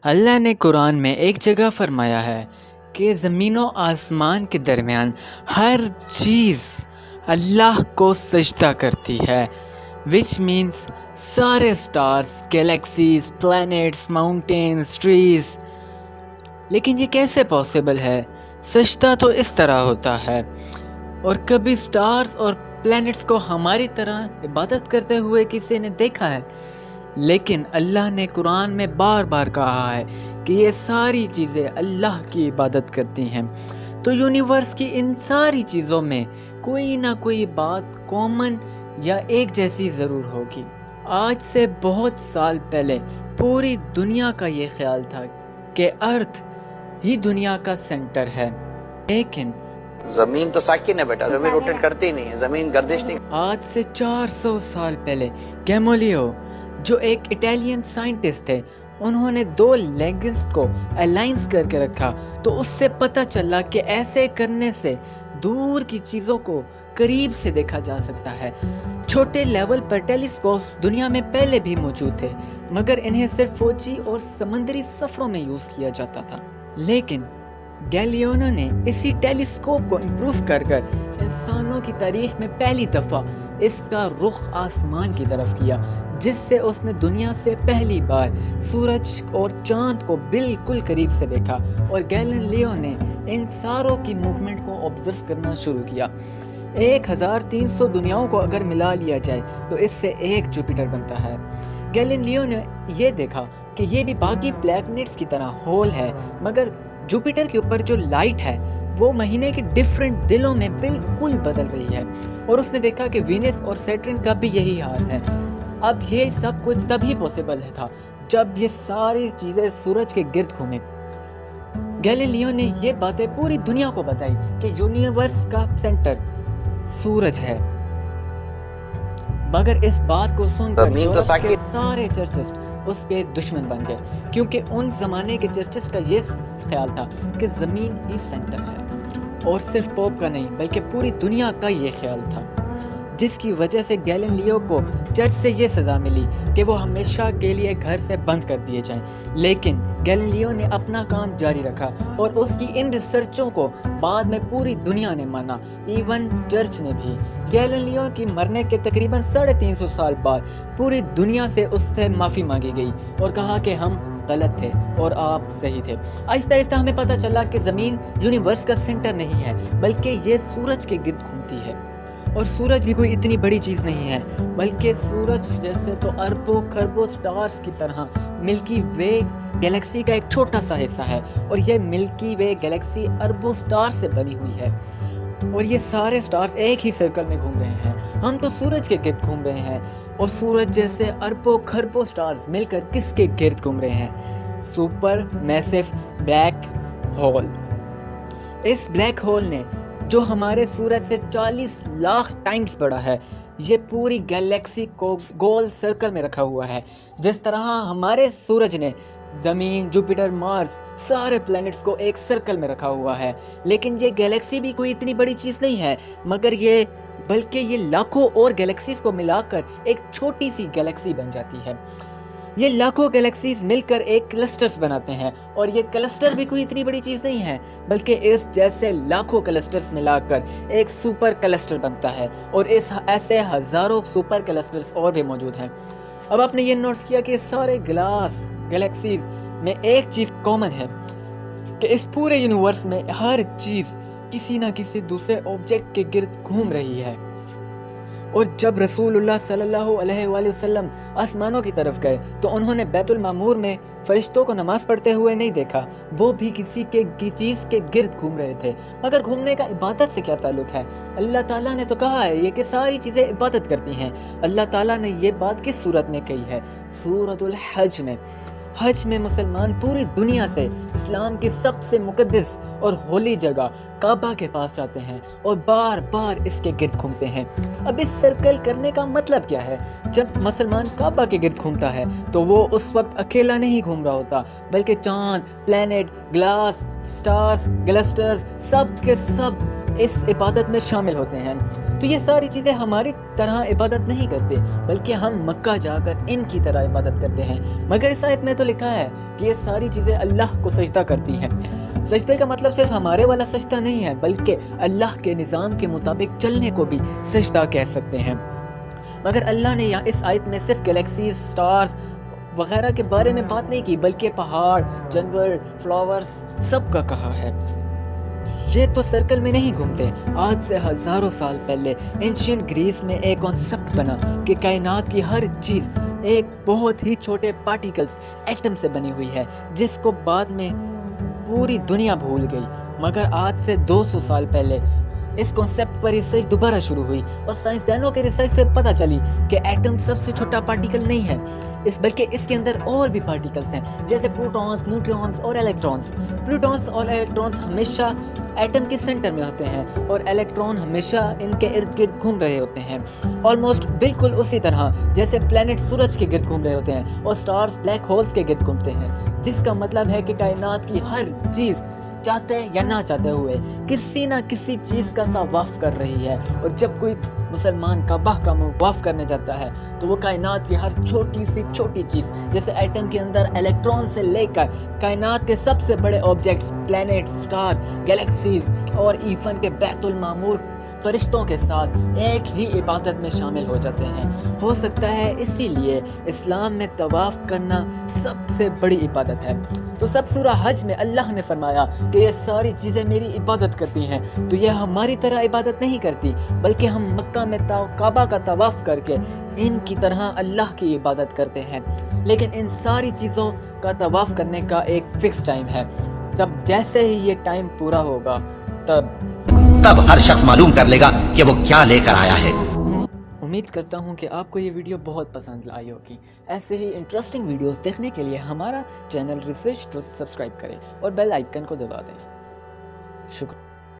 اللہ نے قرآن میں ایک جگہ فرمایا ہے کہ زمین و آسمان کے درمیان ہر چیز اللہ کو سجدہ کرتی ہے، وچ مینس سارے stars, galaxies, planets, mountains, trees. لیکن یہ کیسے پاسبل ہے؟ سجدہ تو اس طرح ہوتا ہے، اور کبھی سٹارز اور پلینٹس کو ہماری طرح عبادت کرتے ہوئے کسی نے دیکھا ہے؟ لیکن اللہ نے قرآن میں بار بار کہا ہے کہ یہ ساری چیزیں اللہ کی عبادت کرتی ہیں، تو یونیورس کی ان ساری چیزوں میں کوئی نہ کوئی بات کامن یا ایک جیسی ضرور ہوگی۔ آج سے بہت سال پہلے پوری دنیا کا یہ خیال تھا کہ ارتھ ہی دنیا کا سینٹر ہے، لیکن زمین تو ساکن ہے بیٹا، زمین روٹیٹ کرتی نہیں ہے، زمین گردش نہیں۔ آج سے 400 سال پہلے گیلیلیو جو ایک اٹالین سائنٹسٹ تھے، انہوں نے 2 لیگنز کو الائنس کر کے رکھا، تو اس سے پتہ چلا کہ ایسے کرنے سے دور کی چیزوں کو قریب سے دیکھا جا سکتا ہے۔ چھوٹے لیول پر ٹیلیسکوپس دنیا میں پہلے بھی موجود تھے، مگر انہیں صرف فوجی اور سمندری سفروں میں یوز کیا جاتا تھا۔ لیکن گیلیلیو نے اسی ٹیلیسکوپ کو امپروو کر انسانوں کی تاریخ میں پہلی دفعہ اس کا رخ آسمان کی طرف کیا، جس سے اس نے دنیا سے پہلی بار سورج اور چاند کو بالکل قریب سے دیکھا، اور گیلیلیو نے ان ساروں کی موومنٹ کو آبزرو کرنا شروع کیا۔ 1300 دنیاؤں کو اگر ملا لیا جائے تو اس سے ایک جوپیٹر بنتا ہے۔ گیلیلیو نے یہ دیکھا کہ یہ بھی باقی پلینٹس کی طرح ہول ہے، مگر جوپیٹر کے اوپر جو لائٹ ہے وہ مہینے کے ڈیفرنٹ دنوں میں بالکل بدل رہی ہے، اور اس نے دیکھا کہ وینس اور سیٹرن کا بھی یہی حال ہے۔ اب یہ سب کچھ تبھی پاسبل تھا جب یہ ساری چیزیں سورج کے گرد گھومیں۔ گیلیلیو نے یہ باتیں پوری دنیا کو بتائی کہ یونیورس کا سینٹر سورج ہے، مگر اس بات کو سن کر یورپ کے سارے چرچز اس کے دشمن بن گئے، کیونکہ ان زمانے کے چرچز کا یہ خیال تھا کہ زمین ہی سینٹر ہے، اور صرف پوپ کا نہیں بلکہ پوری دنیا کا یہ خیال تھا، جس کی وجہ سے گیلیلیو کو چرچ سے یہ سزا ملی کہ وہ ہمیشہ کے لیے گھر سے بند کر دیے جائیں۔ لیکن گیلیلیو نے اپنا کام جاری رکھا، اور اس کی ان ریسرچوں کو بعد میں پوری دنیا نے مانا، ایون چرچ نے بھی۔ گیلیلیو کی مرنے کے تقریباً 350 سال بعد پوری دنیا سے اس سے معافی مانگی گئی، اور کہا کہ ہم غلط تھے اور آپ صحیح تھے۔ آہستہ آہستہ ہمیں پتہ چلا کہ زمین یونیورس کا سینٹر نہیں ہے، بلکہ یہ سورج کے گرد گھومتی ہے، اور سورج بھی کوئی اتنی بڑی چیز نہیں ہے، بلکہ سورج جیسے تو اربوں کھربوں سٹارز کی طرح ملکی وے گیلیکسی کا ایک چھوٹا سا حصہ ہے، اور یہ ملکی وے گیلیکسی اربوں سٹار سے بنی ہوئی ہے، اور یہ سارے سٹارز ایک ہی سرکل میں گھوم رہے ہیں۔ ہم تو سورج کے گرد گھوم رہے ہیں، اور سورج جیسے اربوں کھربوں سٹارز مل کر کس کے گرد گھوم رہے ہیں؟ سپر میسو بلیک ہول۔ اس بلیک ہول نے، جو ہمارے سورج سے 40 لاکھ ٹائمز بڑا ہے، یہ پوری گیلیکسی کو گول سرکل میں رکھا ہوا ہے، جس طرح ہمارے سورج نے زمین، جوپیٹر، مارس، سارے پلینٹس کو ایک سرکل میں رکھا ہوا ہے۔ لیکن یہ گیلیکسی بھی کوئی اتنی بڑی چیز نہیں ہے، بلکہ یہ لاکھوں اور گیلیکسیز کو ملا کر ایک چھوٹی سی گیلیکسی بن جاتی ہے۔ یہ لاکھوں گیلیکسیز مل کر ایک کلسٹرز بناتے ہیں، اور یہ کلسٹر بھی کوئی اتنی بڑی چیز نہیں ہے، بلکہ اس جیسے لاکھوں کلسٹرز ملا کر ایک سپر کلسٹر بنتا ہے، اور ایسے ہزاروں سپر کلسٹرز اور بھی موجود ہیں۔ اب آپ نے یہ نوٹس کیا کہ سارے گیلیکسیز میں ایک چیز کامن ہے، کہ اس پورے یونیورس میں ہر چیز کسی نہ کسی دوسرے آبجیکٹ کے گرد گھوم رہی ہے۔ اور جب رسول اللہ صلی اللہ علیہ وآلہ وسلم آسمانوں کی طرف گئے تو انہوں نے بیت المعمور میں فرشتوں کو نماز پڑھتے ہوئے نہیں دیکھا، وہ بھی کسی چیز کے گرد گھوم رہے تھے۔ مگر گھومنے کا عبادت سے کیا تعلق ہے؟ اللہ تعالیٰ نے تو کہا ہے یہ کہ ساری چیزیں عبادت کرتی ہیں۔ اللہ تعالیٰ نے یہ بات کس صورت میں کہی ہے؟ سورۃ الحج میں۔ حج میں مسلمان پوری دنیا سے اسلام کی سب سے مقدس اور ہولی جگہ کعبہ کے پاس جاتے ہیں، اور بار بار اس کے گرد گھومتے ہیں۔ اب اس سرکل کرنے کا مطلب کیا ہے؟ جب مسلمان کعبہ کے گرد گھومتا ہے تو وہ اس وقت اکیلا نہیں گھوم رہا ہوتا، بلکہ چاند، پلینٹ، گلاس، سٹارز، گلسٹرز سب کے سب اس عبادت میں شامل ہوتے ہیں۔ تو یہ ساری چیزیں ہماری طرح عبادت نہیں کرتے، بلکہ ہم مکہ جا کر ان کی طرح عبادت کرتے ہیں۔ مگر اس آیت میں تو لکھا ہے کہ یہ ساری چیزیں اللہ کو سجدہ کرتی ہیں۔ سجدے کا مطلب صرف ہمارے والا سجدہ نہیں ہے، بلکہ اللہ کے نظام کے مطابق چلنے کو بھی سجدہ کہہ سکتے ہیں۔ مگر اللہ نے یہاں اس آیت میں صرف گلیکسیز، سٹارز وغیرہ کے بارے میں بات نہیں کی، بلکہ پہاڑ، جانور، فلاورز سب کا کہا ہے۔ یہ تو سرکل میں نہیں گھومتے۔ آج سے ہزاروں سال پہلے اینشینٹ گریس میں ایک کانسیپٹ بنا کہ کائنات کی ہر چیز ایک بہت ہی چھوٹے پارٹیکلز، ایٹم سے بنی ہوئی ہے، جس کو بعد میں پوری دنیا بھول گئی۔ مگر آج سے 200 سال پہلے اس کانسیپٹ پر ریسرچ دوبارہ شروع ہوئی، اور سائنسدانوں کے ریسرچ سے پتہ چلی کہ ایٹم سب سے چھوٹا پارٹیکل نہیں ہے، بلکہ اس کے اندر اور بھی پارٹیکلز ہیں، جیسے پروٹونز، نیوٹرونز اور الیکٹرونز۔ پروٹونز اور الیکٹرونز ہمیشہ ایٹم کے سینٹر میں ہوتے ہیں، اور الیکٹرون ہمیشہ ان کے ارد گرد گھوم رہے ہوتے ہیں، آلموسٹ بالکل اسی طرح جیسے پلینٹ سورج کے گرد گھوم رہے ہوتے ہیں اور سٹارز بلیک ہولز کے گرد گھومتے ہیں، جس کا مطلب ہے کہ کائنات کی ہر چیز چاہتے یا نہ چاہتے ہوئے کسی نہ کسی چیز کا طواف کر رہی ہے۔ اور جب کوئی مسلمان کعبہ کا طواف کرنے جاتا ہے تو وہ کائنات کی ہر چھوٹی سی چھوٹی چیز، جیسے ایٹم کے اندر الیکٹرون سے لے کر کائنات کے سب سے بڑے آبجیکٹس، پلینٹ، سٹار، گلیکسیز اور ایون کے بیت المعمور فرشتوں کے ساتھ ایک ہی عبادت میں شامل ہو جاتے ہیں۔ ہو سکتا ہے اسی لیے اسلام میں طواف کرنا سب سے بڑی عبادت ہے۔ تو سب سورہ حج میں اللہ نے فرمایا کہ یہ ساری چیزیں میری عبادت کرتی ہیں، تو یہ ہماری طرح عبادت نہیں کرتی، بلکہ ہم مکہ میں کعبہ کا طواف کر کے ان کی طرح اللہ کی عبادت کرتے ہیں۔ لیکن ان ساری چیزوں کا طواف کرنے کا ایک فکس ٹائم ہے، تب جیسے ہی یہ ٹائم پورا ہوگا تب ہر شخص معلوم کر لے گا کہ وہ کیا لے کر آیا ہے۔ امید کرتا ہوں کہ آپ کو یہ ویڈیو بہت پسند آئی ہوگی۔ ایسے ہی انٹرسٹنگ ویڈیوز دیکھنے کے لیے ہمارا چینل ریسرچ ٹروتھ سبسکرائب کریں اور بیل آئیکن کو دبا دیں۔ شکریہ۔